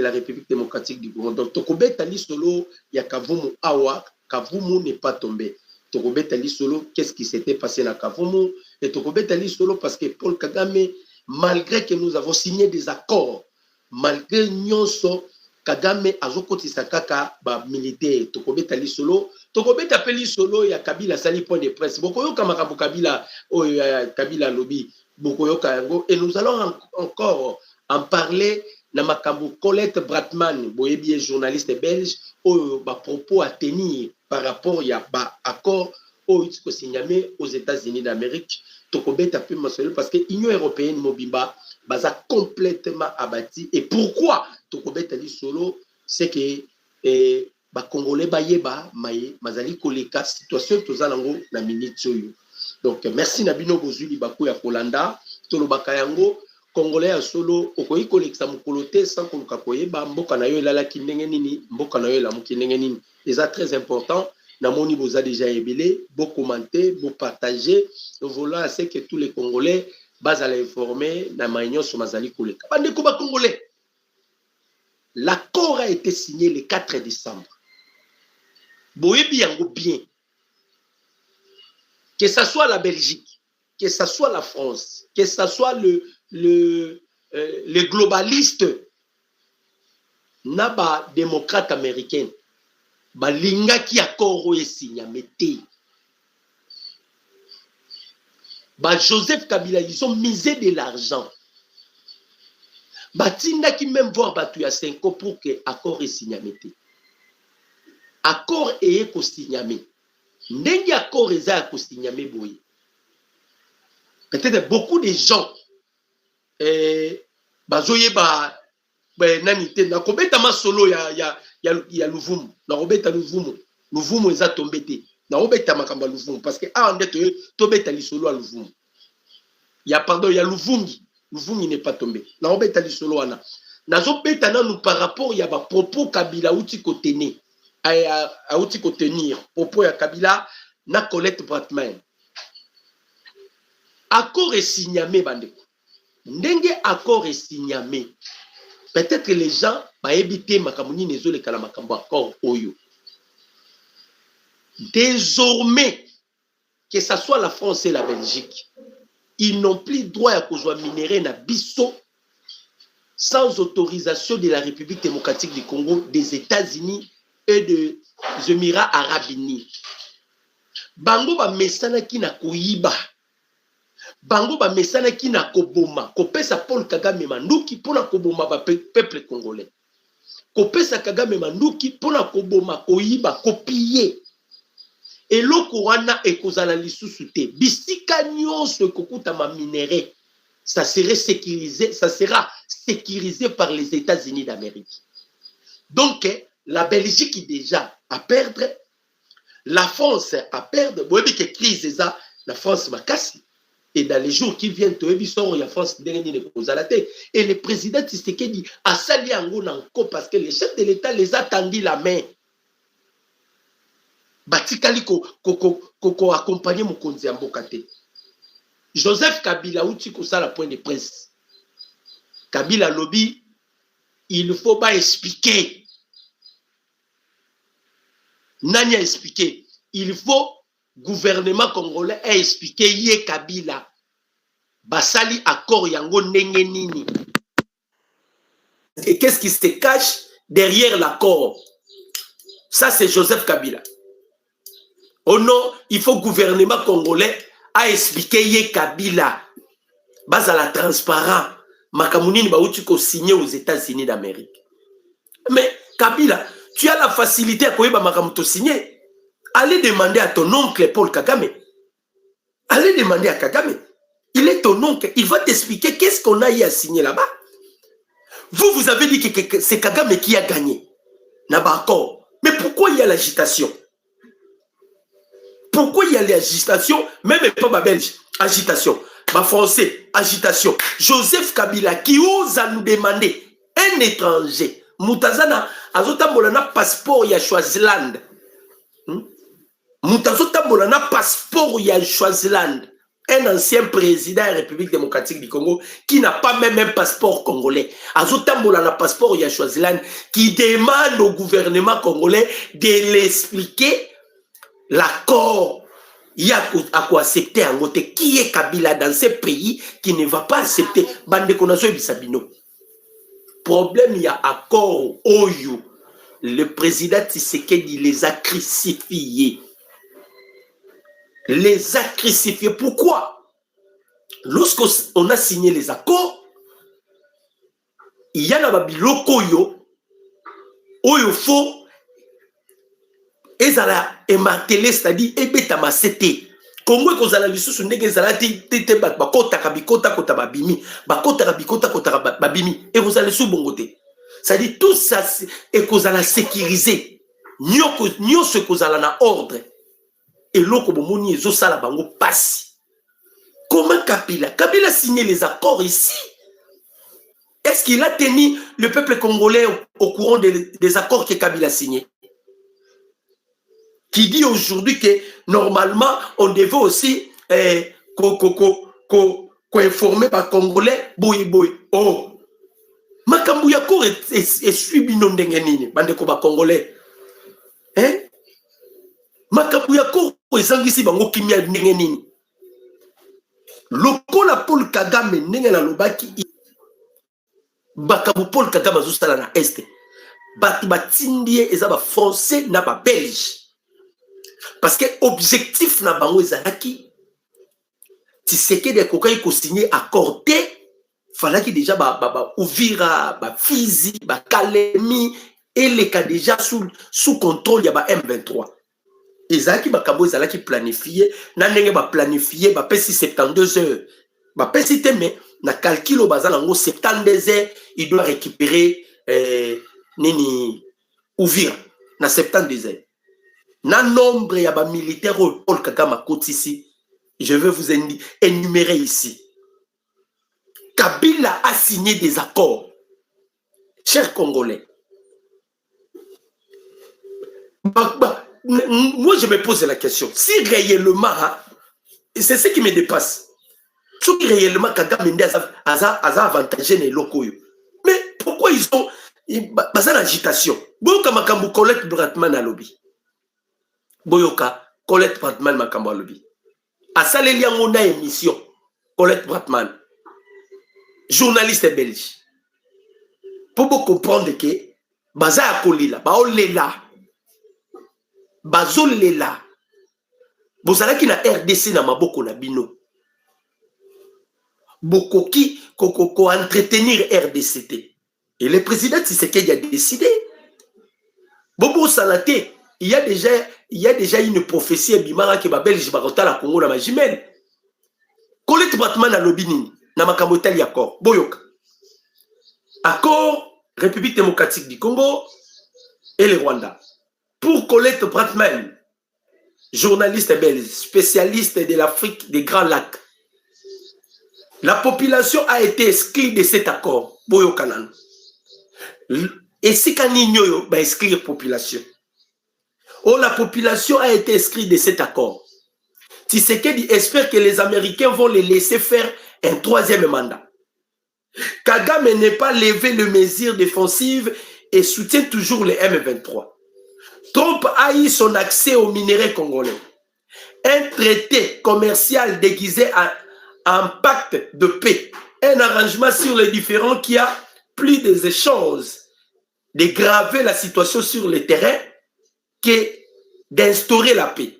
la République démocratique du Congo. Donc, Tokobeta Lisolo, il y a Kavumu Awa, Kavumu n'est pas tombé. Tokobeta Lisolo, qu'est-ce qui s'était passé dans Kavumu? Et Tokobeta Lisolo, parce que Paul Kagame, malgré que nous avons signé des accords, malgré Nyonso, Kagame azokotisa kaka ba militaire Tokobeta Lisolo, Tokobeta pe Lisolo ya Kabila sali point de presse. Bokoyoka makambo Kabila Kabila lobby, bokoyoka yango, et nous allons encore en parler na makambo Colette Bratman, boyebi journaliste belge, ba propos à tenir par rapport ya ba accord au signamé aux États-Unis d'Amérique. Tokobeta pe masolo parce que l'Union européenne mobimba baza complètement abattu. Et pourquoi Tokobeta Lisolo, c'est que ba Congolais bayeba maye mazali koleka situation tozalango na minute soyo. Donc merci Nabino Bozuli Bakou ya Kolanda, tolo bakayango Congolais ya solo okoyi koleksa mukolote sans koluka koyeba mboka na yo elala kindenge nini, mboka na yo la mukindenge nini. C'est très important. Namoni boza déjà ébélé, beau commenter, beau partager. Donc voilà, c'est que tous les Congolais bas à l'informer na maignon sur mazali koleka. Bande koba Congolais. L'accord a été signé le 4 décembre. Boyebi yango bien. Que ce soit la Belgique, que ce soit la France, que ce soit les globalistes, naba démocrate américain, balinga qui accord est signé, mettez. Joseph Kabila, ils ont misé de l'argent. Batinda qui même voir batu à 5 ans pour que accord est signé, mettez. Accord est co-signé. N'engi accord est co-signé, boy. Peut-être beaucoup de gens bazoye ba nanite na kobeta masolo ya Luvumu na kobeta Luvumu eza tombete na kobeta makamba Luvumu parce que ande to beta lisolo à Luvumu ya pardon ya Luvungi n'est pas tombé na kobeta lisolo wana nazo beta nanu par rapport ya ba propos Kabila uti kotene a uti kotenir propos ya Kabila na Colette Bratman. Accord est signé bandeko. Ndenge accord est signé. Peut-être les gens va éviter makamuni nezole kala makambo accord oyo. Désormais que ça soit la France et la Belgique, ils n'ont plus droit à kozwa minerai na biso sans autorisation de la République démocratique du Congo, des États-Unis et des Émirats arabes unis. Bango ba mesana ki na koyiba. Bango ba mesana ki na koboma. Kopesa Paul Kagame manduki pona koboma ba peuple congolais. Kopesa Kagame manduki pona koboma koyiba kopiye. Eloko wana ekozala lisusu te. Bisika nyonso ekokuta ma minéraux. Ça sera sécurisé par les États-Unis d'Amérique. Donc la Belgique déjà à perdre, la France à perdre. Vous voyez que crise est ça, la France m'a cassé. Et dans les jours qui viennent, la France et le président Tshisekedi a sali ango parce que les chefs de l'État les a tendu la main. Batikali ko accompagner Mokonzi Ambokate. Joseph Kabila outi ko ça la point de presse. Kabila lobby, il ne faut pas expliquer. Nani a expliqué. Il faut gouvernement congolais a expliqué yé Kabila. Basali accord yango ndenge nini. Et qu'est-ce qui se cache derrière l'accord? Ça c'est Joseph Kabila. Oh non, il faut gouvernement congolais a expliqué yé Kabila. Base à la transparent. Makamounini baouti ko signé aux États-Unis d'Amérique. Mais Kabila, tu as la facilité à koyeba makamuto signer. Allez demander à ton oncle Paul Kagame. Allez demander à Kagame. Il est ton oncle. Il va t'expliquer qu'est-ce qu'on a eu à signer là-bas. Vous avez dit que c'est Kagame qui a gagné. D'accord. Mais pourquoi il y a l'agitation? Pourquoi il y a l'agitation? Même pas ma belge. Agitation. Ma français. Agitation. Joseph Kabila qui ose à nous demander un étranger. Moutazana, azotambola na passeport ya Swaziland. Moutazota bolana passeport ya Swaziland un ancien président de la République démocratique du Congo qui n'a pas même un passeport congolais. Azotambola na passeport ya Swaziland qui demande au gouvernement congolais de l'expliquer l'accord. Il y a à quoi accepter en côté. Qui est Kabila dans ce pays qui ne va pas accepter Bande Konazo et Bisabino. Problème, il y a accord Oyo. Le président Tshisekedi les a crucifiés. Les a crucifiés. Pourquoi? Lorsqu'on a signé les accords, il y a un biloko Oyo faux. Ezala ematele, c'est-à-dire ebeta masete. Congo kozala lisusu ndenge ezala te bakota kabikota kota babimi, bakota kabikota kota babimi et vous allez sous bongote. C'est-à-dire tout ça et kozala sécurisé. Nyo ce kozala na ordre. Et loko bomoni ezo sala bango passe. Comment Kabila a signé les accords ici? Est-ce qu'il a tenu le peuple congolais au courant des accords que Kabila a signés? Qui dit aujourd'hui que normalement on devait aussi informer les Congolais boy. Oh, makambu yako est suivi non dengenini bande ko ba Congolais. Hein? Makambu yako ezangisi bango kimia dengenini. Lokola Paul Kagame ndengena lobaki bakabu Paul Kagame azustala na este. Batu batindie eza ba français na ba belge. Parce que l'objectif na bango ezalaki Tshisekedi kokai ko signer accord te fallait déjà Uvira, Fizi, Kalemi et les cas déjà sous contrôle ya ba M23. Ezalaki bakabo ezalaki planifié na ndenge ba planifié ba pesi 72 heures. Ba pesi te mais na calcul bazala ngo 72 heures il doit récupérer nini Uvira na 72 heures. Na nombre ya ba militaire Paul Kagame ici, je vais vous énumérer ici. Kabila a signé des accords. Chers Congolais, moi je me pose la question, si réellement, c'est ce qui me dépasse, si réellement Kagame a avantagé les locaux, mais pourquoi ils ont basé l'agitation? Boyoka makambu Colette Bratman à lobby. Boyoka Colette Bratman makambu à lobby. A saleli yango na émission Colette Bratman, journaliste belge. Pour vous comprendre que baza akolila, baolela, bazolela, bozalaki na RDC na maboko na bino. Bokoki ko entretenir RDCT. Et le président Tshisekedi a décidé. Bobo Salate, il y a déjà une prophétie bimara que Belge barota la Congo na majimel. Colette Bratman a lobby na makamotali accord. Boyoka. Accord République démocratique du Congo et le Rwanda. Pour Colette Bratman, journaliste belge, spécialiste de l'Afrique des Grands Lacs, la population a été exclue de cet accord. Boyoka nan. Et si Kanigno va exclure la population. Oh, la population a été exclue de cet accord. Tshisekedi espère que les Américains vont les laisser faire un troisième mandat. Kagame n'est pas levé les mesures défensives et soutient toujours les M23. Trump a eu son accès aux minéraux congolais. Un traité commercial déguisé en pacte de paix. Un arrangement sur les différends qui a plus des échanges, d'aggraver la situation sur le terrain que d'instaurer la paix.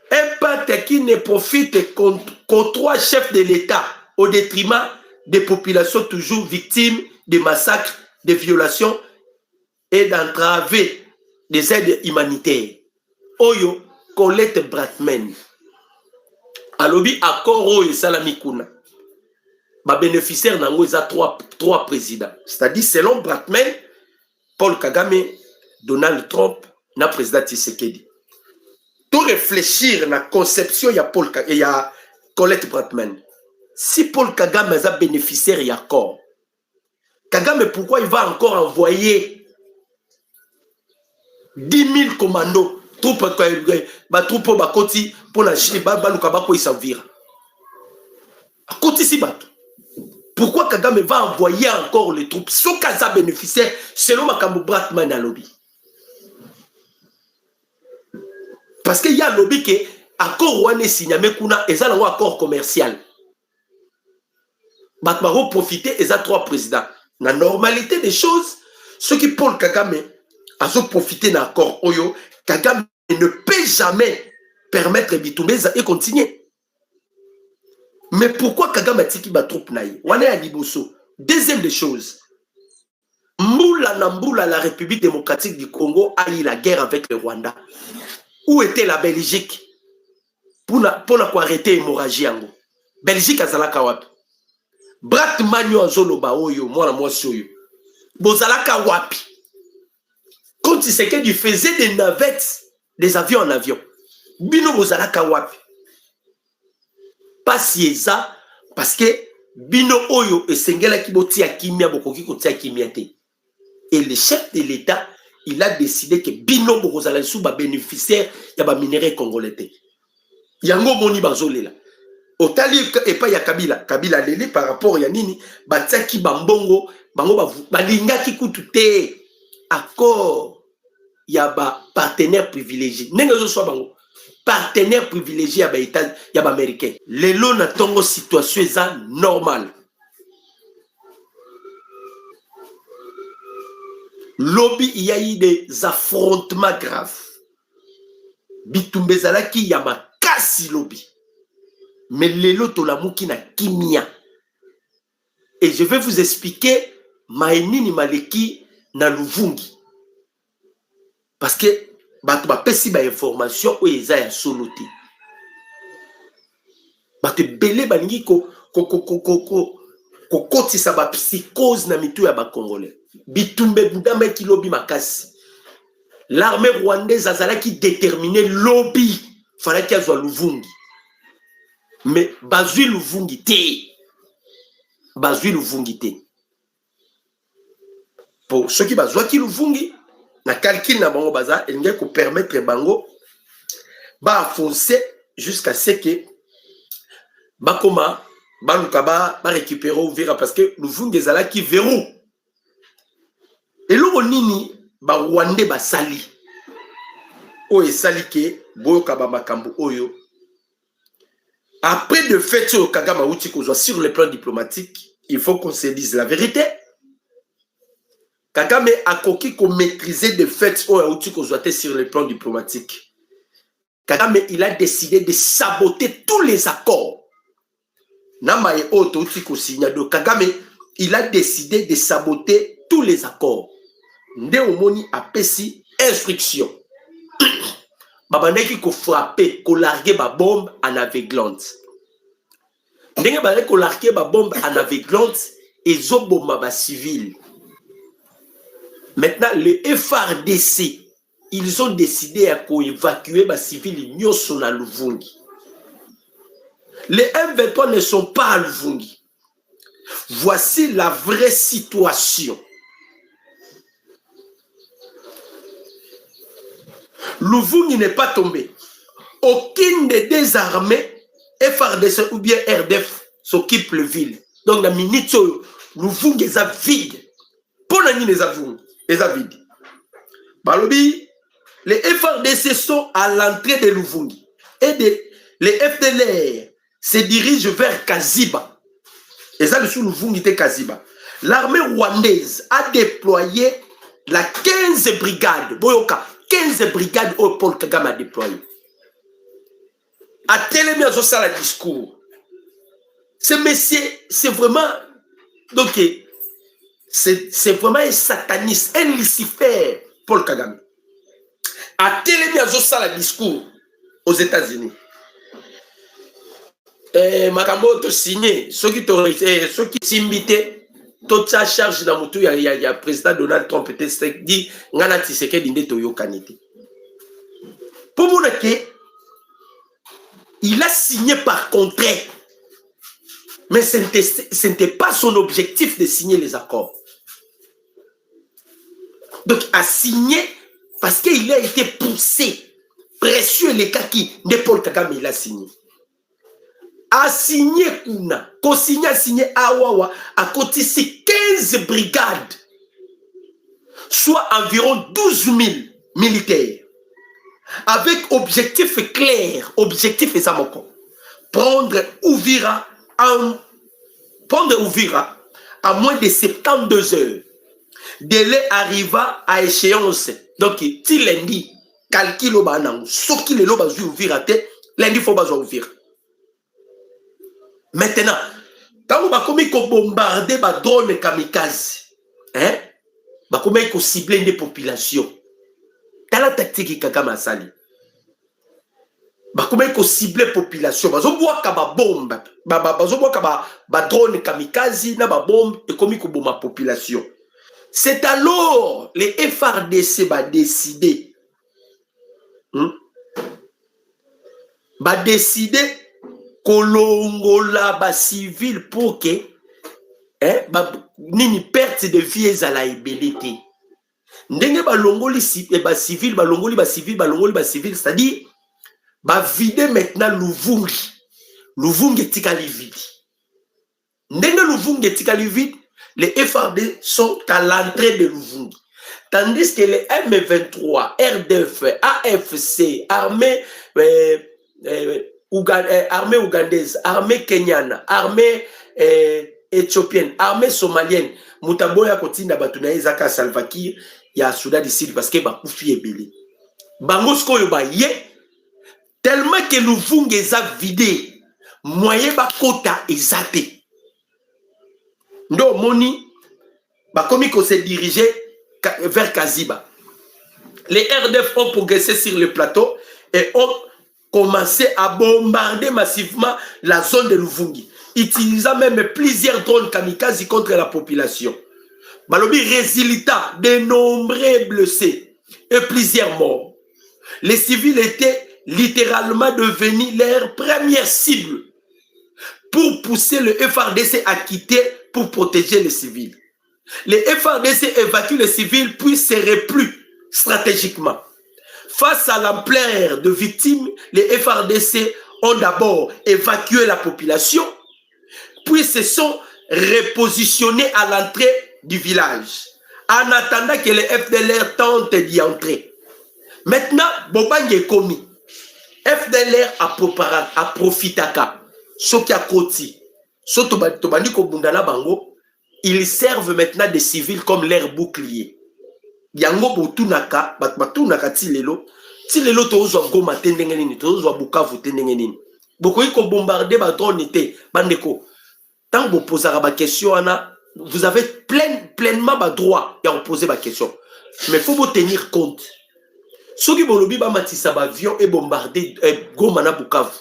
Un pacte qui ne profite qu'aux trois chefs de l'État au détriment des populations toujours victimes de massacres, de violations et d'entraver des aides humanitaires. Oyo, Colette Bratman. Alobi accord Oyo Salamikuna. Ma bénéficiaire n'a pas trois présidents. C'est-à-dire, selon Bratman, Paul Kagame, Donald Trump, na président Tshisekedi. Tout réfléchir à la conception, il y a Colette Bratman. Si Paul Kagame a bénéficiaire, il y a accord. Kagame, pourquoi il va encore envoyer 10 000 commandos troupe bakoti pour la Chine baluka bako isavira akoti si bato. Pourquoi Kagame va envoyer encore les troupes? Ce Kaza bénéficiaire selon Makambo Bratman à lobby. Parce qu'il y a un lobby qui est accord ouane signé mais kuna et ça un accord commercial. Batmaro profiter et ça 3 présidents. La normalité des choses, ceux qui Paul Kagame a profité d'un accord Oyo, Kagame ne peut jamais permettre Bitoumeza et continuer. Mais pourquoi Kagame a tiki ba troupe naï? Wane a liboso. Deuxième des choses, Mboula Namboula, la République démocratique du Congo, a eu la guerre avec le Rwanda. Où était la Belgique pour arrêter l'hémorragie? Belgique a zalaka wapi? Brat Manyo Azoloba Oyo, moi la moi soyo. Bozalaka wapi? Quand tu sais qu'il faisait des navettes, des avions en avion. Bino Bozalaka wapi? Pas si ça, parce que Bino Oyo et Sengela Kiboti a Kimia Bokoki Koti a Kimiate. Et le chef de l'État, il a décidé que Bino Bokozalansou va bénéficiaire de la minerai congolais. Yango Moni Bazolela. Otali et pas ya Kabila. Kabila Lele par rapport à Nini, Batsaki Bambongo, Bango Balinga Kikutute. Accord, il y a ba partenaire privilégié. Nengo soit Bango. Partenaire privilégié à États américain. Les lots n'attendent situation normale. Lobby, il y a eu des affrontements graves. Bitumbezala qui y a ma casse lobby. Mais les lots tolamuki na kimia. Et je vais vous expliquer Maïnini Maleki na Luvungi. Parce que bato ba pesi ba information o eza ya soloté. Bato belé balingi ko kotisa ba psychose na mitu ya ba congolais. Bitumbe budama ki lobby makasi. L'armée rwandaise azala qui déterminait lobby fallait qu'il soit Luvungi. Mais bazui Luvungi te. Bazui Luvungi te. Pour ceux qui bazwa ki Luvungi na calcul na bango baza il ko permettre bango ba foncer jusqu'à ce que ba koma ba lukaba ba récupérer ou vira parce que Luvungi ezala qui verrou et lo nini ba Rwandais ba sali o e sali ke boyoka ba makambo oyo après de fait sur Kagame outi ko sur le plan diplomatique il faut qu'on se dise la vérité. Kagame a coquille qu'on maîtrisait des faits sur le plan diplomatique. Kagame, il a décidé de saboter tous les accords. Namae Oto Signado. Kagame, il a décidé de saboter tous les accords. Ndeomoni a pesi instruction. Babaneki ko frapper, ko larguer ba bombe en aveuglante. Ndenge ba ko larguer ba bombe en aveuglante et zoboma ba civil. Maintenant, le FRDC, ils ont décidé à évacuer les civils Nyoso na Luvungi. Les M23 ne sont pas à Luvungi. Voici la vraie situation. Luvungi n'est pas tombé. Aucune des deux armées, FRDC ou bien RDF, s'occupe de la ville. Donc, la minute, Luvungi est vide. Pour la nuit, les avoues. Les avides. Balobi, les FRDC sont à l'entrée de Luvungi. Et les FDLR se dirigent vers Kaziba. Et ça, le sous Luvungi était Kaziba. L'armée rwandaise a déployé la 15 brigades. Boyoka, 15 brigades au Paul Kagame a déployé. A télé mis ça le discours. Ce monsieur, c'est vraiment. Donc, c'est vraiment un sataniste, un Lucifer, Paul Kagame. A télémi à ça le discours aux États-Unis. Makambo to signé, ceux qui s'invitent, toute sa charge dans mon tour, il y a le président Donald Trump qui dit Ngana Tshisekedi de Toyo Kanete. Pour vous dire, il a signé par contrat. Mais ce n'était pas son objectif de signer les accords. Donc, a signé parce qu'il a été poussé pression les kaki de Paul Kagame il a signé. A signé kuna, ko signé Awawa a cotisé 15 brigades, soit environ 12 000 militaires, avec objectif clair, objectif Ezamoko, prendre Uvira à moins de 72 heures. Délai arriva à échéance. Donc, si lundi, calcul au banan, ce qui est là, Uvira, lundi, il faut pas ouvrir. Maintenant, quand on va bombarder les drones kamikaze, hein, on va cibler des populations. Dans la tactique qui Kagame sali. On va cibler les populations. On va voir bombe, drone kamikaze, na bombe et comme la population. C'est alors les FRDC va décider. Va décider kolongola ba civil pour que nini perte de vie à la ébélité. Ndenge ba longoli ba civil, c'est-à-dire ba vider maintenant Luvungi tikali vide. Ndenge Luvungi tikali vide, les FRD sont à l'entrée de Luvungi. Tandis que les M23, RDF, AFC, armée armée ougandaise, armée kenyane, armée éthiopienne, armée somalienne, Mutaboya Kotina Batuna Ezaka Salva Kiir, il y a Soudan du Sud parce que Bakoufi est belé. Bangosko Yobaye, tellement que nous vung eza vidé, moyen bakota ezate. Ndo moni, bakomi ko se diriger vers Kaziba. Les RDF ont progressé sur le plateau et ont commencé à bombarder massivement la zone de Luvungi, utilisant même plusieurs drones kamikazes contre la population. Balobi résultat de nombreux blessés et plusieurs morts. Les civils étaient littéralement devenus leur première cible pour pousser le FRDC à quitter pour protéger les civils. Les FRDC évacuent les civils puis se replient stratégiquement. Face à l'ampleur de victimes, les FRDC ont d'abord évacué la population, puis se sont repositionnés à l'entrée du village, en attendant que les FDLR tentent d'y entrer. Maintenant, Bobang est commis. FDLR a profité. Ce qui a côté. Ils servent maintenant des civils comme leur bouclier. Yango botunaka batunaka tilelo tozo Goma tendenge nini tozo Bukavu tendenge nini bokoyi ko bombarder ba drone te bandeko tant vous posez ba question ana vous avez pleinement ba droit ya poser ba question mais faut vous tenir compte soki bolobi ba matisa ba avion et bombarder Goma na Bukavu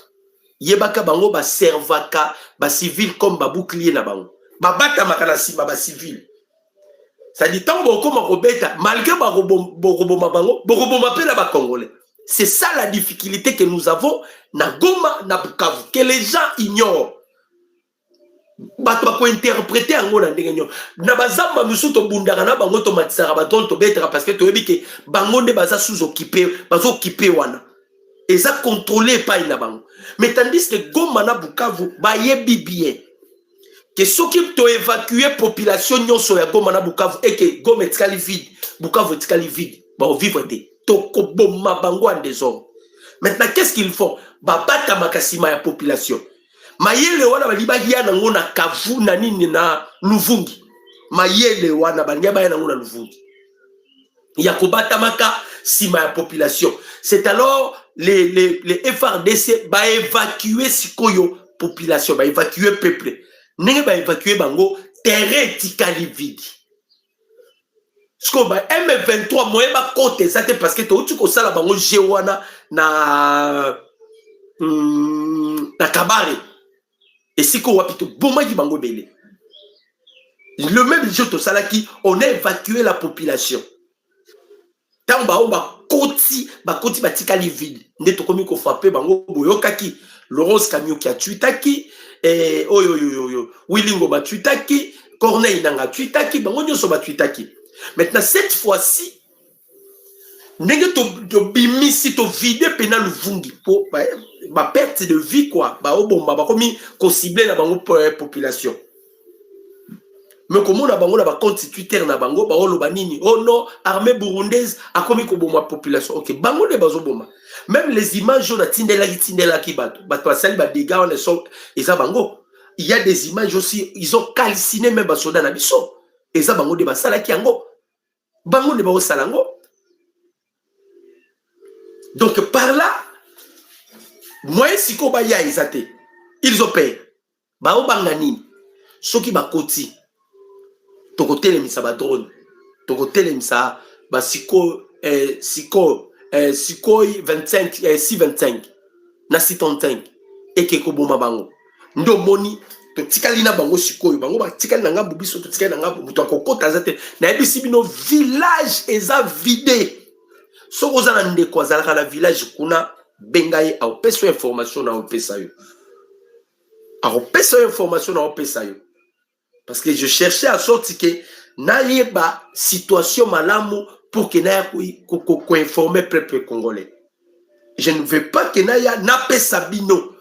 yebaka bango ba servaka ba civil comme ba bouclier na bango ba bata makana sima ba civil. Ça dit tant malgré Congolais. C'est ça la difficulté que nous avons na Goma na Bukavu que les gens ignorent. Bato interpréter en ngona ndengenyo. Na bazamba musuto bundara na bango tomatisara baton to betra parce que to yebi que bango ne baza sous-occupé, bazo occupé wana. Et ça contrôlé pas ina bango. Mais tandis que Goma na Bukavu ba yebi bien. Que ceux qui ont évacué la population nyonso ya Goma na Bukavu et que Goma est vide, Bukavu est vide, bon vivre des tokoboma bango en désordre. Maintenant qu'est-ce qu'ils font? Babata makasima ya population. Mayele wana balibagia na ngona Kavu na nini na Luvungi. Mayele wana balibagia na ngona Luvungi. Ya kobata maka sima ya population. C'est alors les FRDC ba évacuer sikoyo population, ba évacuer peuple. Nenge ba évacuer bango terrain tikali vide. Sko ba M23 moye ba côté ça parce que to tu ko sala bango jewana na Kabare. Et siko wapito boma ki bango belé. Le même jour to sala qui on a évacué la population. Tamba on ba koti ba tikali vide. Nde to komi ko frapper bango boyokaki Laurence Kamio qui a tuitaki Willingo Batuitaki, Corneille Nanga Tuitaki, Bangonyo Soba Tuitaki. Maintenant, cette fois-ci, ndenge to bimisi to vide pena Luvungi po ba perte de vie quoi ba obomba ba komi ko cibler na bango population. Mais comment na bango na ba constituteur na bango ba oloba nini oh non armée burundaise a komi ko bomba population. OK bango de bazo bomba. Même les images on a tindela ki bato basali ba dégâts on sont eza bango. Il y a des images aussi ils ont calciné même ba soda na biso. Eza bango de basala ki yango. Bango de ba osalango. Donc par là, moi si ko ba ya izate, ils opèrent. Ba obanganini, soki ba koti, toko telemisa ba drone, toko telemisa ba siko 25 625 na 635 et ke ko boma bango. Ndo moni to tikali na bango sikoyo, bango ba tikali na ngambu biso to tikali na ngambu to akokota zate na ebisi bino village eza vide. So ozana ndeko azalaka na village kuna bengaye a opesa information na opesa yo. A opesa information na opesa yo. Parce que je cherchais à sortir que n'ayeba situation malamu pour que naya ko informer peuple congolais. Je ne veux pas que naya napesa bino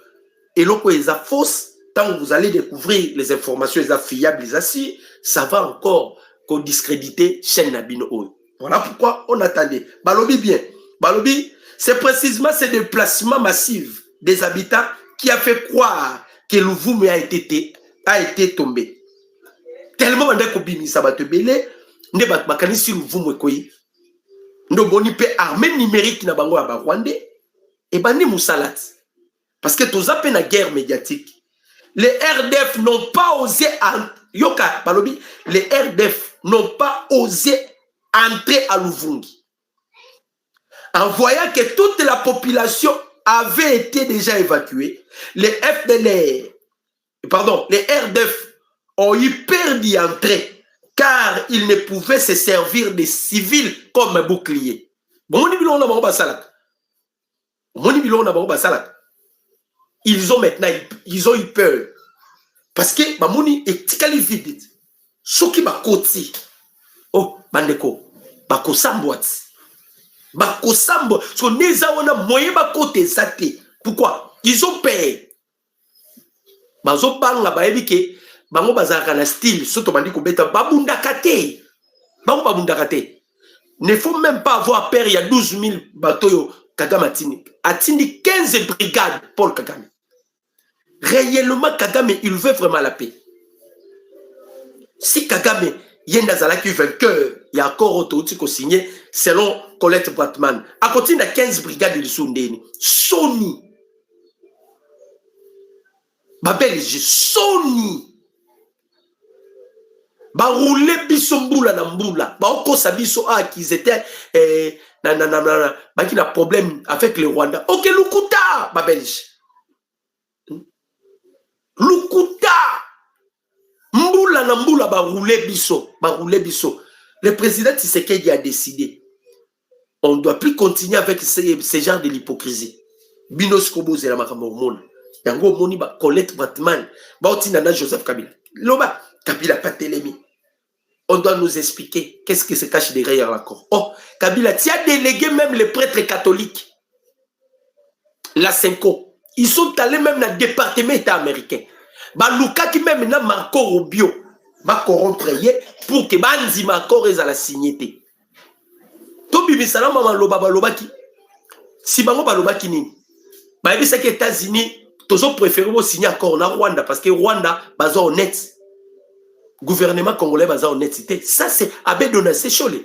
et loko eza fausse tant que vous allez découvrir les informations eza fiables ici, ça va encore ko discréditer chaîne na bino oyo. Voilà pourquoi on attendait. Balobi bien. Balobi, c'est précisément ce déplacement massif des habitants qui a fait croire que Luvungi a été tombé. Tellement on a kobimi sabato belé, ne bat makani si Luvungi koyi. Ndo boni pe armée numérique na bango ba Rwandais et bani musalat. Parce que tous appellent la guerre médiatique. Les RDF n'ont pas osé Yoka Balobi, les RDF n'ont pas osé entrer à Luvungi. En voyant que toute la population avait été déjà évacuée, les RDF ont eu peur d'y entrer car ils ne pouvaient se servir des civils comme bouclier. Ils ont maintenant eu peur parce que Bamoni est tikali vide. Soki bakoti. Oh, bandeko, bakosambwati. Bakosambo, so neza wana moyen bakote sate. Pourquoi? Ils ont peur. Bazo banga baebi ke bango bazaka na style soto bandi ko beta babundakate. Bango babundakate. Ne faut même pas avoir peur, il y a 12 000 bateaux Kagame atini. Atini 15 brigades Paul Kagame. Réellement Kagame, il veut vraiment la paix. Si Kagame Yenda Zalaki vainqueur, il y a encore autre qui signé selon Colette Bratman. À côté de 15 brigades de Sundeni, Sony. Babelge, Sony. Ba roulé bisomboula na mboula. Ba oko sabiso a qu'ils étaient ba qui n'a problème avec le Rwanda. OK, Lukuta, Babelge. Lukuta. Mboula na mboula ba rouler biso. Le président Tshisekedi a décidé. On ne doit plus continuer avec ce genre de l'hypocrisie. Binos Kobo zela makambo mona. Yango moni ba Colette Batman, ba otinana Joseph Kabila. Loba Kabila pas télémi. On doit nous expliquer qu'est-ce qui se cache derrière l'accord. Oh, Kabila, tu as délégué même les prêtres catholiques. La Senko. Ils sont allés même dans le département état américain. Ba Luka qui même na Marco Rubio ba corrompre pour que banzi Marco eza la signété. To bibi salama maloba balobaki. Si bango balobaki nini? Ba bisa que États-Unis toujours préféré signer encore na Rwanda parce que Rwanda baza honnête. Gouvernement congolais baza honnêteté. Ça c'est Abedona Sechole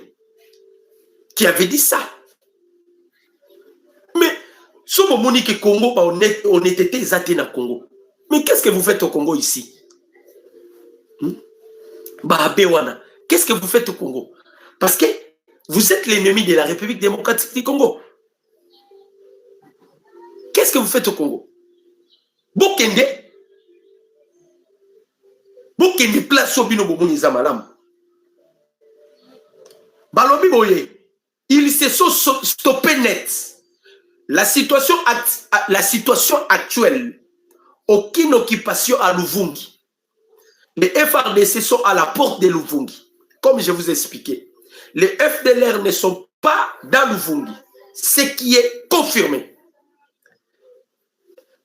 qui avait dit ça. Mais si vous moni que Congo ba honnêteté ezate na Congo. Mais qu'est-ce que vous faites au Congo ici? Babewana, qu'est-ce que vous faites au Congo? Parce que vous êtes l'ennemi de la République démocratique du Congo. Qu'est-ce que vous faites au Congo? Bokende place au bino bomoni zamalam. Balobi boye, ils se sont stoppés net. La situation actuelle. Aucune occupation à Luvungi. Les FRDC sont à la porte de Luvungi. Comme je vous ai expliqué, les FDLR ne sont pas pas dans Luvungi. Ce qui est confirmé.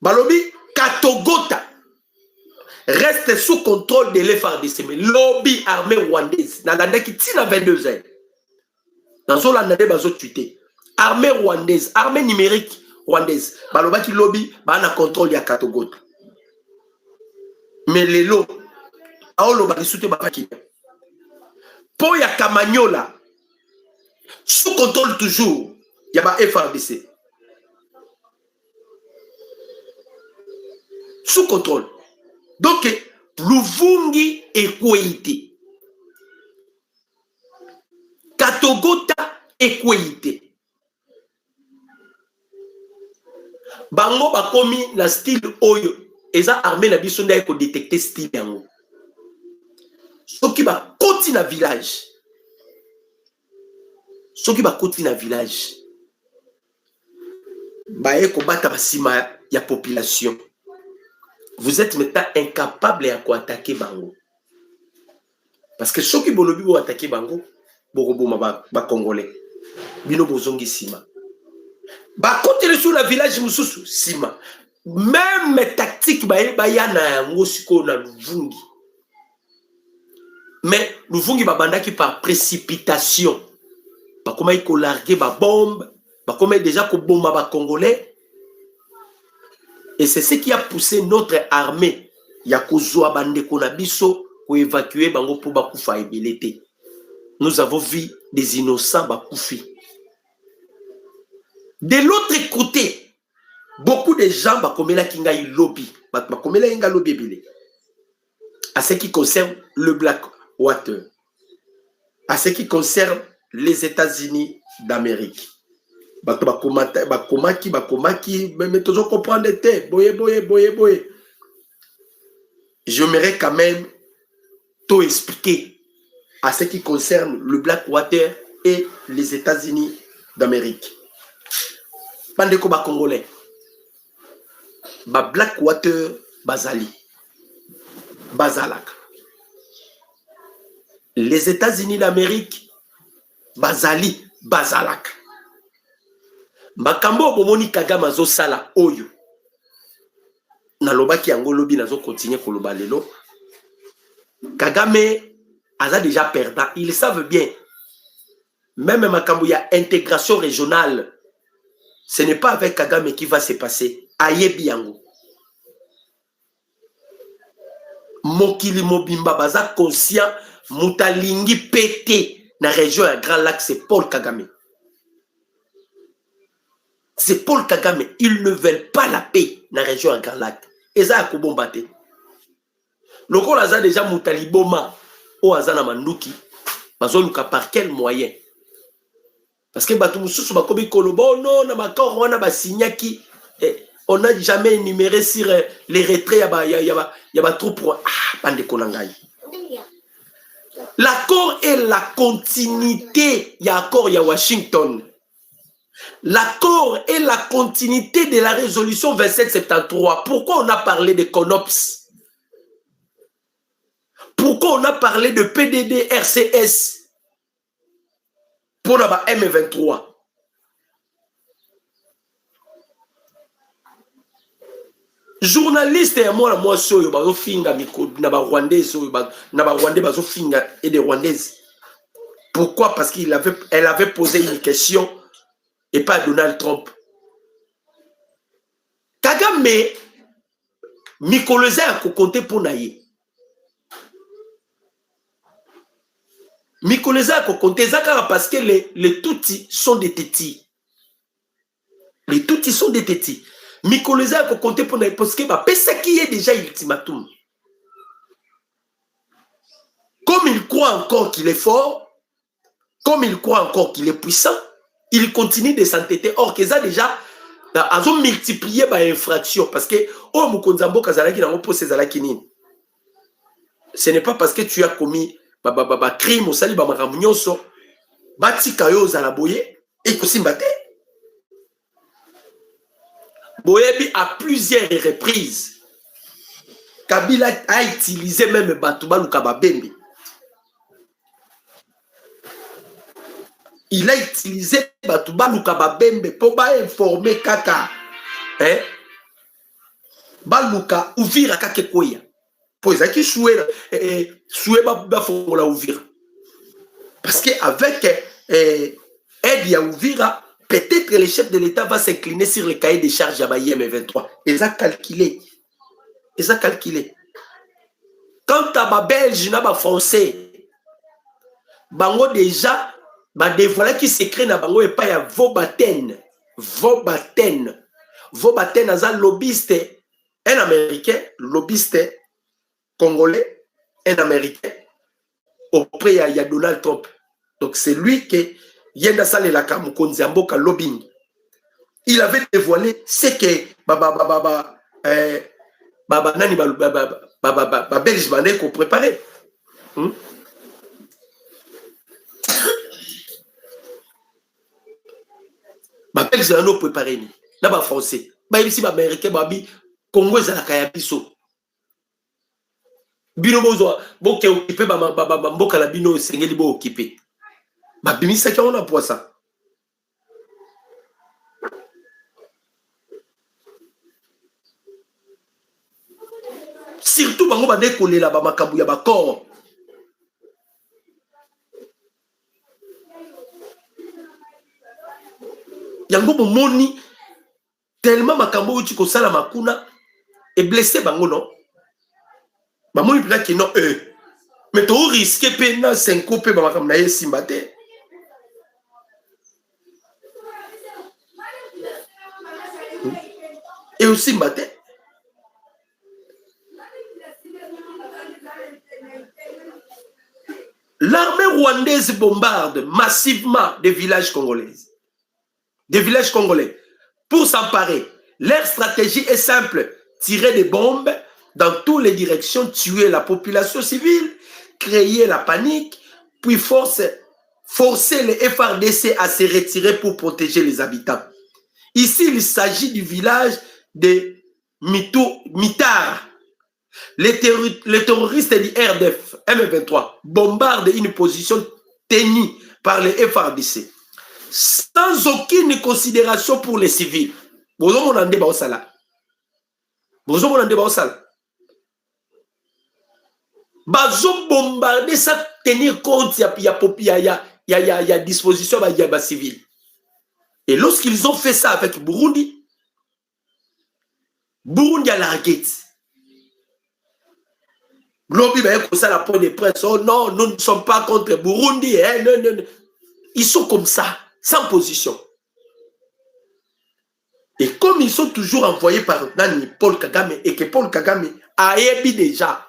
Balobi, Katogota reste sous contrôle de l'FARDC. Mais lobby armée rwandaise, dans la 22 ans. Dans ce land, bazo tweeté. Armée rwandaise, armée numérique rwandaise. Baloba qui lobby, ba contrôle ya Katogota. Mais les lots, aolo ba soute ba ki. Po ya Kamanyola, sous contrôle toujours, il y a FARDC. Sous contrôle. Donc, Luvungi est Kwéité. Katogota est Kwéité. Bango bakomi la style oyo. Eza armée na biso nda ko détecter style yango. Soki ba koti na village. Soki ba koti na village. Ba eko bata basima ya population. Vous êtes maintenant incapable à quoi attaquer Bango. Parce que ceux qui vont attaquer Bango, ba Congolais. Bino bozongi sima. Ba continuer sur le village mususu sima. Même tactique ba yana yango siko na Luvungi. Mais Luvungi ba bandaki par précipitation. Ba comment il ko larguer ba bombe, ba comment déjà ko bomba ba Congolais. Et c'est ce qui a poussé notre armée ya kozwa bandeko na biso ko évacuer bango pour bakufa ebelete. Nous avons vu des innocents bakufi. De l'autre côté, beaucoup de gens bakomela kinga lobby, bakomela inga lobby ebele. À ce qui concerne le Blackwater, à ce qui concerne les États-Unis d'Amérique. Bakomaki, mais toujours comprendre boye. J'aimerais quand même tout expliquer à ce qui concerne le Blackwater et les États-Unis d'Amérique. Bandeko ba Congolais. Ba Blackwater Bazali. Bazalak. Les États-Unis d'Amérique Bazali Bazalak. Makambo bomoni Kagame zo sala oyo. Na lobaki yango lobi nazo continuer koloba lelo. Kagame aza déjà perdant. Ils savent bien. Même makambo ya intégration régionale. Ce n'est pas avec Kagame qui va se passer. Ayebi yango. Mokili mobimba baza conscient mutalingi pété na région ya Grand Lac, c'est Paul Kagame. C'est Paul Kagame. Ils ne veulent pas la paix dans la région de Grand Lac. Et ça a combattu. Le rôle a déjà Moutaliboma au Azana Mandouki. Par quel moyen? Parce que on n'a jamais énuméré sur les retraits. Il y a trop pour. L'accord est la continuité. Il y a accord, il y a Washington. L'accord est la continuité de la résolution 2773. Pourquoi on a parlé de CONOPS? Pourquoi on a parlé de PDD RCS pour la M23? Journaliste et moi soyo bazo finga miko na ba rwandais soyo na ba rwandais bazo finga et des rwandaises. Pourquoi? Parce qu'elle avait posé une question et pas Donald Trump. Kagame Mikoleza a compté pour naïe. Mikoleza a compté parce que les Tutsis sont des tétis. Les Tutsis sont des tétis. Mikoleza a compté pour naïe parce que c'est qui est déjà ultimatum. Comme il croit encore qu'il est fort, comme il croit encore qu'il est puissant, il continue de s'entêter. Or, qu'ils ont déjà multiplié par infraction. Parce que, oh, Mukonzambo Kazalaki n'a pas posé Zalakini. Ce n'est pas parce que tu as commis crime ou sali bamaramunyoso, bati kayo zalaboye, et que simbate. Boyebi à plusieurs reprises. Kabila a utilisé même Batouba Lukababembe. il a utilisé Batouba Luka Bembe pour informer Kaka. Hein? Baluka Uvira Kakekoya. Pour ça qui souhaite Uvira. Parce qu'avec aide à Uvira, peut-être que le chef de l'État va s'incliner sur le cahier des charges à M23. Ils ont calculé. Ils ont calculé. Quant à ma Belge, na Français, bango déjà, ba dévoilé qui secret na bango et pas ya Vobaten. Vobaten. Vobaten a un lobbyiste, un Américain, lobbyiste congolais, un Américain, auprès de Donald Trump. Donc c'est lui qui Yenda Sale la Kamukonziamboka lobbying. Il avait dévoilé ce que Belge Bané qu'on préparait. Belge Bané préparé. Là-bas français. Ici, Américain, Congo, c'est la Kayabiso. Bino bozo boke occupé mboka la bino sengeli bo occupé babimisa ki on a pour ça surtout bango ba dekolela ba makabu ya bakor yango bomoni tellement makambo uti ko sala makuna et blessé bango non bamoni pena ki non mais to risquer pena 5 pe ba makambo na yesimba te et aussi matin l'armée rwandaise bombarde massivement des villages congolais. Pour s'emparer, leur stratégie est simple, tirer des bombes dans toutes les directions, tuer la population civile, créer la panique, puis forcer les FARDC à se retirer pour protéger les habitants. Ici, il s'agit du village de Mitar. Les terroristes du RDF, M23, bombardent une position tenue par les FARDC sans aucune considération pour les civils. Bozo bombarder sans tenir compte il y a disposition de civils. Et lorsqu'ils ont fait ça avec Burundi a la guette. Lobby va être ça la point de presse. Oh non, nous ne sommes pas contre Burundi. Non. Ils sont comme ça, sans position. Et comme ils sont toujours envoyés par Nani Paul Kagame et que Paul Kagame a ébi déjà,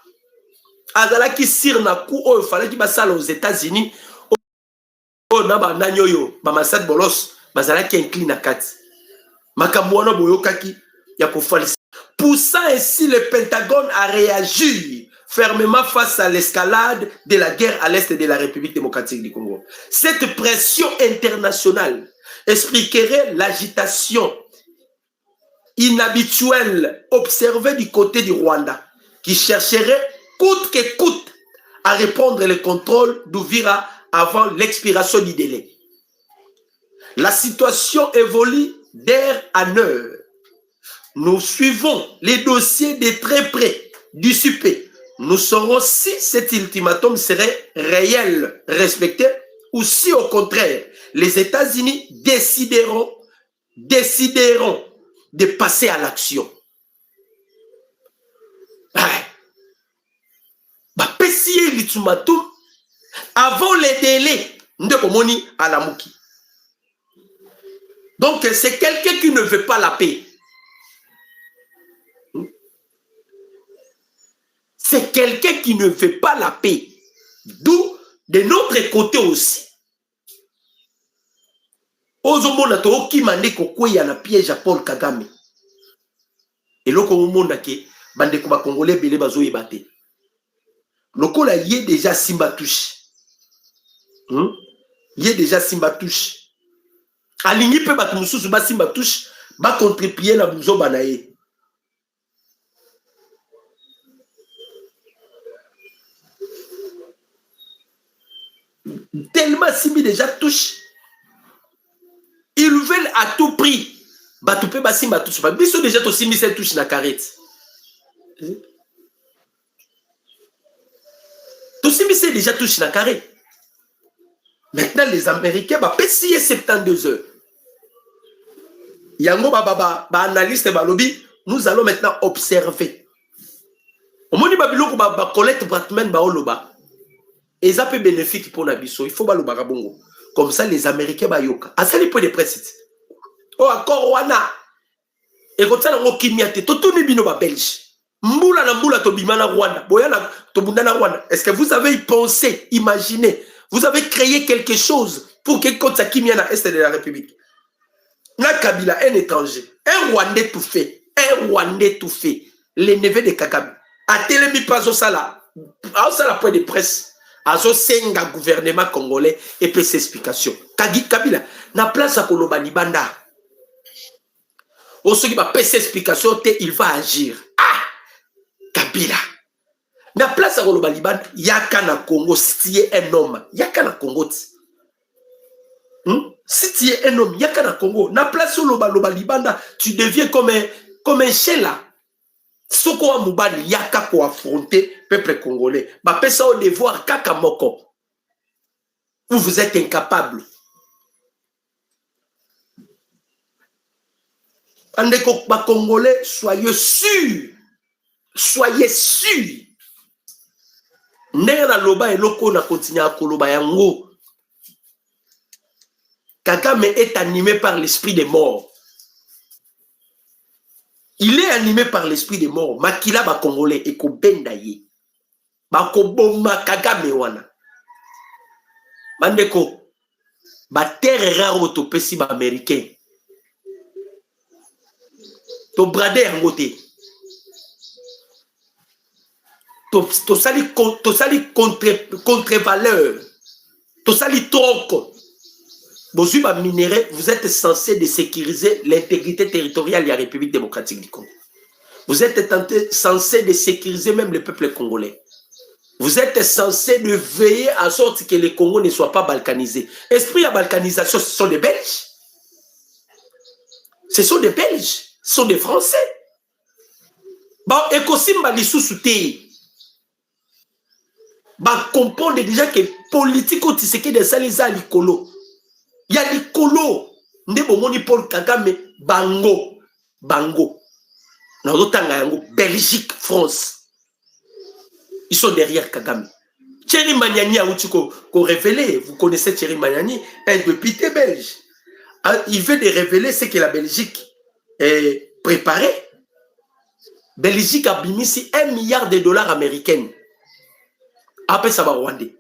Azala qui sire na coup, il fallait qu'il basse aux États-Unis. Oh naba nanyoyo, Mamasad Bolos, Bazala qui incline à Kat. Makamouana Boyokaki, Yakofali. Poussant ainsi le Pentagone a réagi fermement face à l'escalade de la guerre à l'est de la République démocratique du Congo. Cette pression internationale expliquerait l'agitation inhabituelle observée du côté du Rwanda, qui chercherait coûte que coûte à reprendre le contrôle d'Uvira avant l'expiration du délai. La situation évolue d'heure en heure. Nous suivons les dossiers de très près du SUP. Nous saurons si cet ultimatum serait réel, respecté, ou si au contraire, les États-Unis décideront de passer à l'action. Pessie l'ultimatum avant les délais de Komoni à la Mouki. Donc c'est quelqu'un qui ne veut pas la paix. C'est quelqu'un qui ne veut pas la paix. D'où, de notre côté aussi, Ozomona to qui mande ko ya na piège à Paul Kagame. Et loko mona ke bande ko ba congolais belé bazo yebate. Loko la yé déjà Simba touche. Yé déjà Simba touche. Alingi pe ba mususu ba Simba touche ba contribuer na buzo banaye. Tellement Simbi déjà touche Ils veulent à tout prix. Batoupe basimba touche pas. Biso déjà to simise touche na carrette. To simise déjà touche na carré. Maintenant les Américains ba pesier 72 heures. Yango ba analyste ba lobby, nous allons maintenant observer. Au moni ba biloko ba Colette Brathman ba oloba. Et ça peut bénéfique pour Nabiso, il faut ba loba bongo. Comme ça les Américains ba yoka. Asali peu de presse. Oh encore wana. Et comme ça ngo kimiate to tuni bino ba Belge. Mbula na mbula to bimana Rwanda. Boyana to bundana Rwanda. Est-ce que vous avez pensé, imaginé, vous avez créé quelque chose pour que comme ça kimiana est de la République. Na Kabila un étranger, un Rwandais tout fait, les neveux de Kagame. A télémi pas au sala. A sala point de presse. Azo senga gouvernement congolais et puis ses explications. Kabila na place à Koloba Libanda. Au ceux qui va payer ses explications, il va agir. Ah, Kabila. Na place à Koloba Libanda, yaka na Congo si tu es un homme, yaka na Congo. Si tu es un homme, yaka na Congo. Na place où Loba Libanda, tu deviens comme un chela. Soko wa mubali yaka ko affronter peuple congolais. Ba pesa au devoir kaka moko. Où vous êtes incapable. Andeko ba congolais, soyez sûrs. Soyez sûrs. Nera loba eloko na continue à koloba yango. Kagame est animé par l'esprit des morts. Il est animé par l'esprit des morts. Makila ba congolais et ko bendaye. Ba ko bomba Kagame wana. Mandeko ba terre rare to pesi ba américain. To brade yango te. To sali contre-valeur. To sali troc. Vous êtes censé de sécuriser l'intégrité territoriale de la République démocratique du Congo. Vous êtes censé de sécuriser même le peuple congolais. Vous êtes censé de veiller à sorte que le Congo ne soit pas balkanisé. Esprit à balkanisation, ce sont des Belges. Ce sont des Belges. Ce sont des Français. Bon, Ekosimba Lissousouté. Bah, comprendre déjà que politico tiseke de Saliza Likolo. Il y a Likolo. Ndebomoni Paul Kagame Bango. Belgique, France. Ils sont derrière Kagame. Thierry Magnani a révélé. Vous connaissez Thierry Magnani, un député belge. Il veut de révéler ce que la Belgique est préparée. Belgique a mis ici $1 milliard américains. Après ça va Rwandais.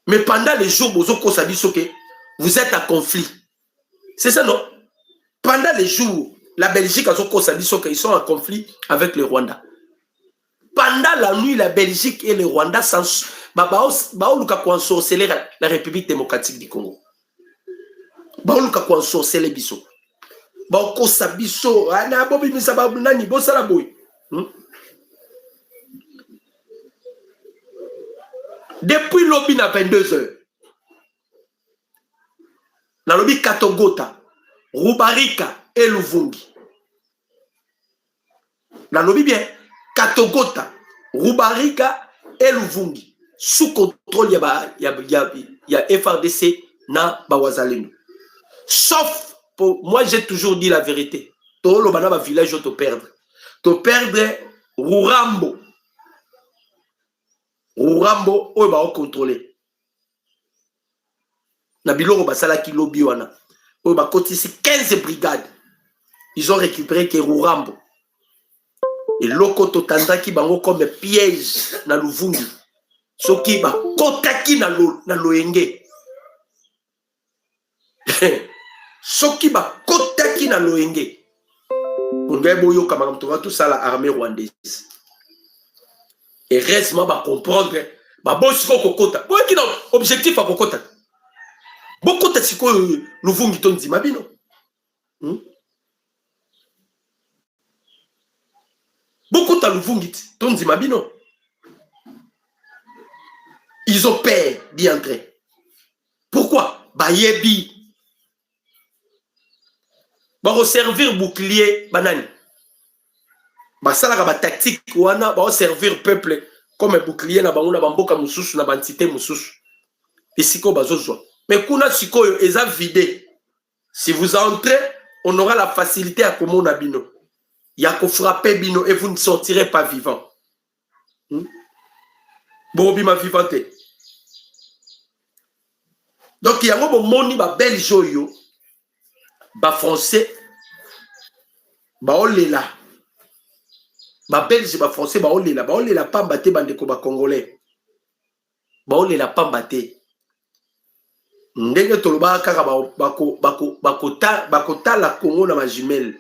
Mais pendant les jours, vous êtes à conflit. C'est ça, non? Pendant les jours, la Belgique a ils sont en conflit avec le Rwanda. Pendant la nuit, la Belgique et le Rwanda ensorceler la République démocratique du Congo. Ensorceler biso. Depuis lobby na 22 heures. Na lobby Katogota, Rubarika et Luvungi. Na lobby bien Katogota, Rubarika et Luvungi. Sous contrôle y a FRDC na Bawazalenu. Sauf pour moi, j'ai toujours dit la vérité. Tout le banaba village te perdre. Te perdre Rurambo. Rurambo, on va contrôler. Nabilo Basala qui lobby wana. On va cotiser 15 brigades. Ils ont récupéré que Rurambo. Et loko totanda qui bango comme piège na Luvungi. Soki ba kotaki na loenge. Soki ba kotaki na loenge. On doit boyo comme tout ça la armée rwandaise. Et reste ma comprendre ba bosko kokota. Boy qui non objectif à kokota. Beaucoup de siko Luvungi tonzi mabino. Beaucoup de Luvungi tonzi mabino. Ils ont peur d'y entrer. Pourquoi? Bayebi. ba servir bouclier banani ba sala ka tactique wana ba servir peuple comme bouclier na bango na bamboka mususu na bantité mususu isiko bazozwa mais kuna sikoyo eza vide. Si vous entrez, on aura la facilité à komona bino ya ko frapper bino et vous ne sortirez pas vivant. Bobi ma vivante. Donc il y a un moni ba belle joyo ba français ba olela ba belge ba français ba olela pamba te bandeko ba congolais ba olela pamba te ndenge toloba kaka bakota la Congo na ma jumelle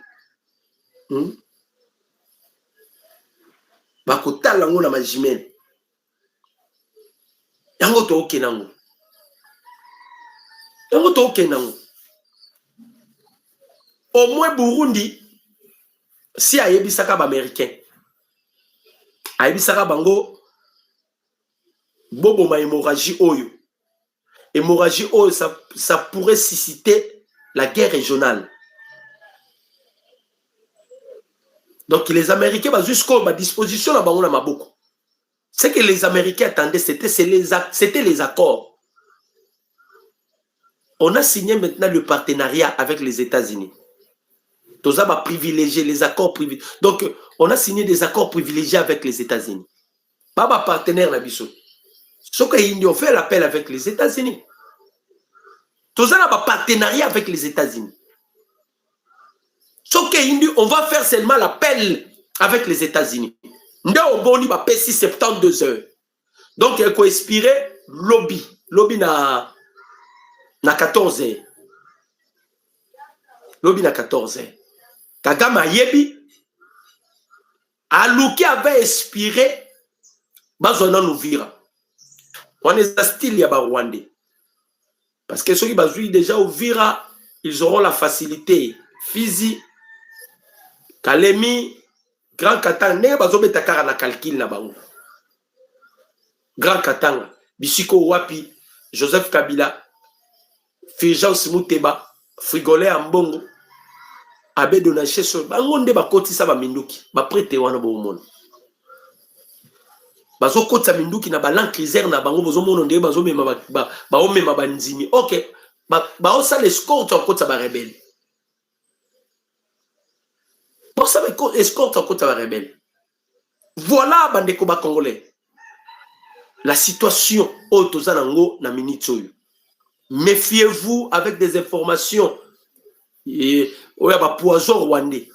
bakota lango na ma jumelle yango to okenango au moins Burundi si ayebisaka ba américain ayebisaka bango bobo ma hémorragie oyo ça pourrait susciter la guerre régionale. Donc les Américains bah, jusqu'à ma disposition là bango na maboko. Ce que les Américains attendaient c'était les accords. On a signé maintenant le partenariat avec les États-Unis. Tous va privilégier les accords privilégiés. Donc, on a signé des accords privilégiés avec les États-Unis. Pas ma partenaire na biso. Ce qu'ils ont fait l'appel avec les États-Unis. Tous va partenariat avec les États-Unis. Ce qu'ils dit, on va faire seulement l'appel avec les États-Unis. Nous avons va passer 72 heures. Donc, il faut expirer lobby. Lobby na 14 heures. Lobby na 14 heures. Kagame Yebi, Alouki avait expiré, Bazona Nouvira. On est à style Yaba Rwandais. Parce que ceux qui bazouillent déjà au Vira, ils auront la facilité. Fizi, Kalemi, Grand Katanga, ne bazobe takara na calcul na bango. Grand Katanga, Bisiko Wapi, Joseph Kabila, Fulgence Muteba, Frigolé Ambongo. Abe donaché so bangonde ba kotisa ba minduki ba prete wana bo mona bazo kotisa minduki na ba lancriser na bango bozo mona ndé bazo mema ba omema ba nzimi OK ba osa l'escorte en kotisa ba rebelle pour ça ba escorte en kotisa ba rebelle. Voilà bandeko ba congolais la situation otoza nango na minute oyo. Méfiez-vous avec des informations et oya ba poison rwandais.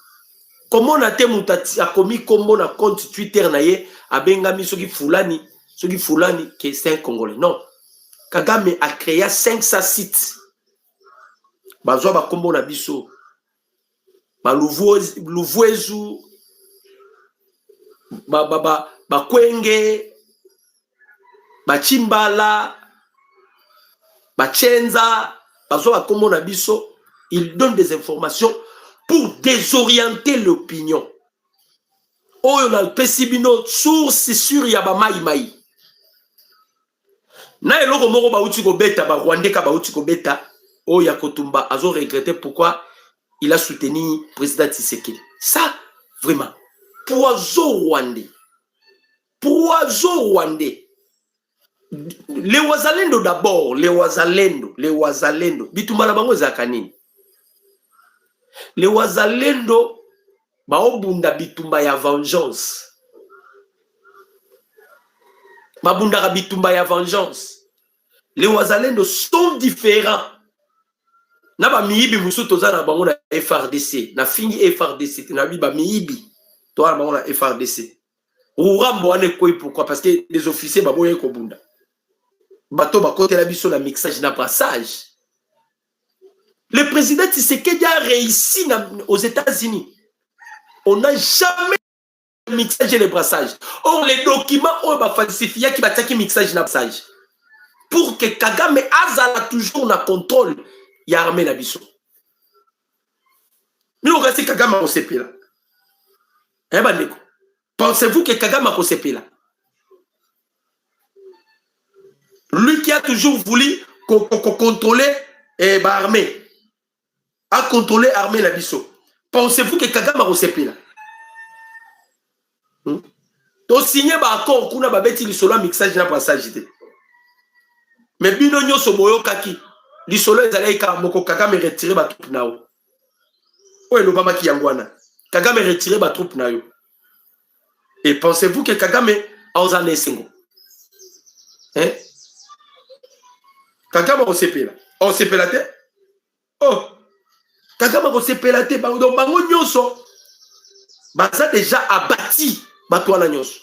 Comment on a été moutati a commis combo na compte Twitter na ye abengami soki fulani que c'est un Congolais. Non. Kagame a créé 500 sites. Bazwa ba combo na biso. Ba Louvoezu ba Kwenge ba Chimbala ba Chenza bazwa ba combo na biso. Il donne des informations pour désorienter l'opinion. Oh, on a le pesibino source sur yaba mai. Na eloko moko ba uti ko beta ba Rwandais ka ba uti ko beta. Oh ya Kotumba azo regretté pourquoi il a soutenu président Tshisekedi. Ça vraiment poison Rwandais. Poison Rwandais. Les wazalendo d'abord, les wazalendo. Bitumala bango zakanini. Les wazalendo baobunda bitumba ya vengeance. Babunda bitumba ya vengeance. Les wazalendo sont différents. Na ba miibi musu toza na bango na FRDC, na fingi FRDC, na bi ba miibi. Toi na bango na FRDC. Urambo wane koi pourquoi parce que les officiers baboye ko bunda. Bato bakote la biso na mixage na brassage. Le président Tshisekedi a réussi aux États-Unis. On n'a jamais mixage et le brassage. Or, les documents ont falsifié qui va mixage et brassage. Pour que Kagame Azala toujours na contrôle, il y a armé la biso. Mais on reste Kagame au CP là. Pensez-vous que Kagame a au CP là? Lui qui a toujours voulu contrôler et armer. à contrôler l'armée na biso. Pensez-vous que Kagame a sepela? To signé ba accord kuna ba beti lisolo mixage na passage te. Mais bino nyoso boyo kaki. Lisolo ezalai ka moko Kagame retirer ba troupe na yo. Oye no bama ki yangwana. Kagame retirer ba troupe na yo. Et pensez-vous que Kagame a osé singo? Hein? Kagame a sepela. On sepela te? Oh. Kagame a sepela te donc bango nyoso. Baza déjà abattu batwana nyoso.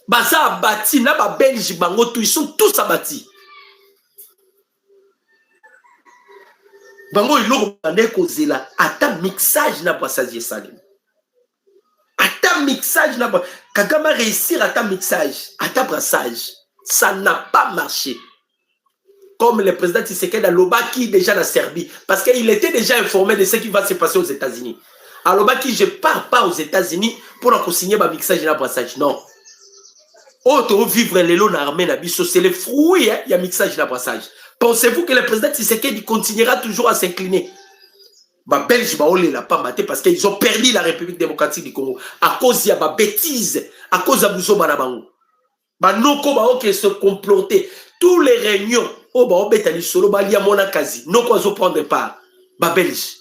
Baza abattu na ba Belge bango tout, ils sont tous abattus. Bango iloko bande kozela ata mixage na passage salim. Ata mixage na Kagame réussir ata mixage, ata brassage, ça n'a pas marché. Comme le président Tshisekedi a Lobaki déjà la Serbie, parce qu'il était déjà informé de ce qui va se passer aux États-Unis. À Lobaki, je ne pars pas aux États-Unis pour signer ma mixage et la brassage. Non. Autre vivre les lots armés, c'est le fruit, il y a mixage et la brassage. Pensez-vous que le président Tshisekedi continuera toujours à s'incliner? Bah, Belge, bah, on l'a pas maté parce qu'ils ont perdu la République démocratique du Congo à cause de la bêtise, à cause de Bouzo Banabango. Bah, non, comment on se comploter. Tous les réunions, oh, bah, on bête à l'issolo, bah, il y a mon akazi. Non, quoi, on prendre part. Bah, Belge.